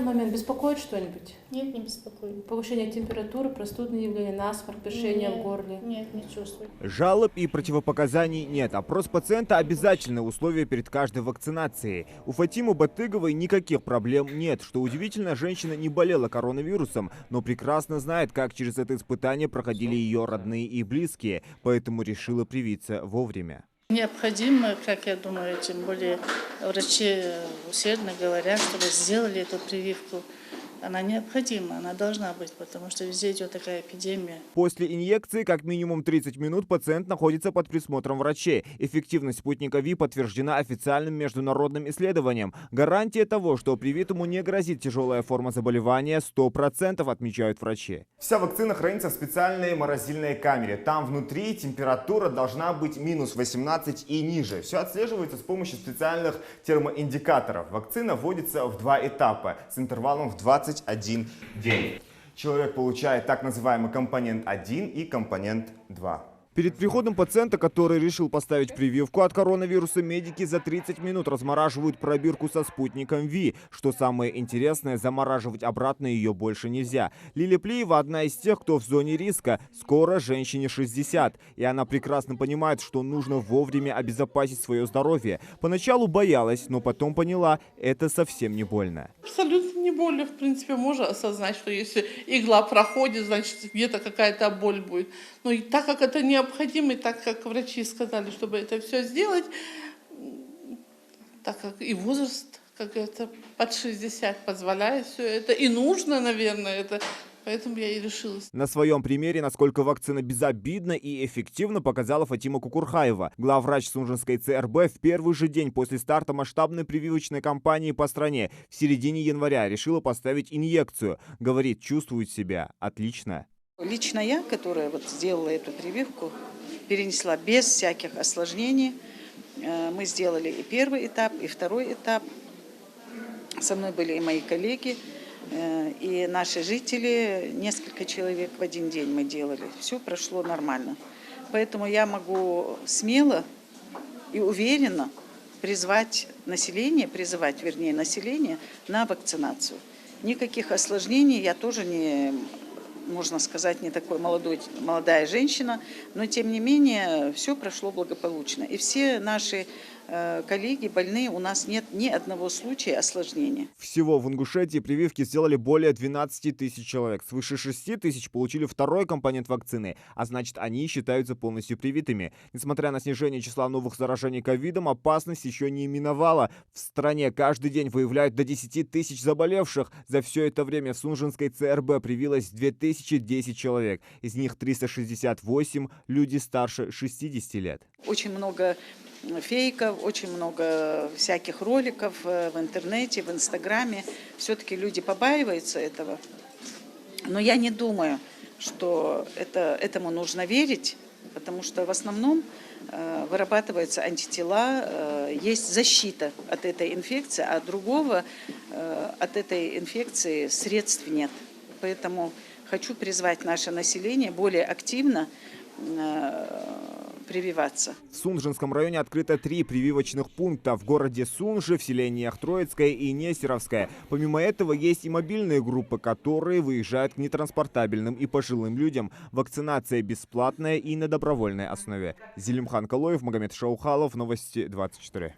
данный момент беспокоит что-нибудь? Нет, не беспокоит. Повышение температуры, простудные явления, насморк, першение в горле? Нет, не чувствую. Жалоб и противопоказаний нет. Опрос пациента – обязательное условие перед каждой вакцинацией. У Фатимы Батыговой никаких проблем нет. Что удивительно, женщина не болела коронавирусом, но прекрасно знает, как через это испытание проходили ее родные и близкие, поэтому решила привиться вовремя. Необходимо, как я думаю, тем более врачи усердно говорят, чтобы сделали эту прививку. Она необходима, она должна быть, потому что везде идет такая эпидемия. После инъекции как минимум 30 минут пациент находится под присмотром врачей. Эффективность спутника ВИ подтверждена официальным международным исследованием. Гарантия того, что привитому не грозит тяжелая форма заболевания, 100%, отмечают врачи. Вся вакцина хранится в специальной морозильной камере. Там внутри температура должна быть минус 18 и ниже. Все отслеживается с помощью специальных термоиндикаторов. Вакцина вводится в 2 этапа с интервалом в 21 день. Человек получает так называемый компонент 1 и компонент 2. Перед приходом пациента, который решил поставить прививку от коронавируса, медики за 30 минут размораживают пробирку со спутником ВИ. Что самое интересное, замораживать обратно ее больше нельзя. Лилия Плиева одна из тех, кто в зоне риска. Скоро женщине 60. И она прекрасно понимает, что нужно вовремя обезопасить свое здоровье. Поначалу боялась, но потом поняла, это совсем не больно. Абсолютно не больно. В принципе, можно осознать, что если игла проходит, значит где-то какая-то боль будет. Но и так как это необходимо, и так как врачи сказали, чтобы это все сделать, так как и возраст, как это, под 60 позволяет все это, и нужно, наверное, это, поэтому я и решилась. На своем примере, насколько вакцина безобидна и эффективно, показала Фатима Кукурхаева. Главврач Сунжинской ЦРБ в первый же день после старта масштабной прививочной кампании по стране в середине января решила поставить инъекцию. Говорит, чувствует себя отлично. Лично я, которая сделала эту прививку, перенесла без всяких осложнений. Мы сделали и первый этап, и второй этап. Со мной были и мои коллеги, и наши жители. Несколько человек в один день мы делали. Все прошло нормально. Поэтому я могу смело и уверенно призывать население на вакцинацию. Никаких осложнений я тоже не... можно сказать, не такой молодая женщина, но тем не менее все прошло благополучно. И все наши коллеги больные, у нас нет ни одного случая осложнения. Всего в Ингушетии прививки сделали более 12 тысяч человек. Свыше 6 тысяч получили второй компонент вакцины, а значит, они считаются полностью привитыми. Несмотря на снижение числа новых заражений ковидом, опасность еще не миновала. В стране каждый день выявляют до 10 тысяч заболевших. За все это время в Сунжинской ЦРБ привилось 2010 человек. Из них 368 люди старше 60 лет. Очень много фейков, очень много всяких роликов в интернете, в Инстаграме. Все-таки люди побаиваются этого. Но я не думаю, что этому нужно верить, потому что в основном вырабатываются антитела, есть защита от этой инфекции, а другого от этой инфекции средств нет. Поэтому хочу призвать наше население более активно прививаться. В Сунжинском районе открыто 3 прививочных пункта в городе Сунжи, в селениях Троицкое и Нестеровское. Помимо этого есть и мобильные группы, которые выезжают к нетранспортабельным и пожилым людям. Вакцинация бесплатная и на добровольной основе. Зелимхан Калоев, Магомед Шаухалов, Новости 24.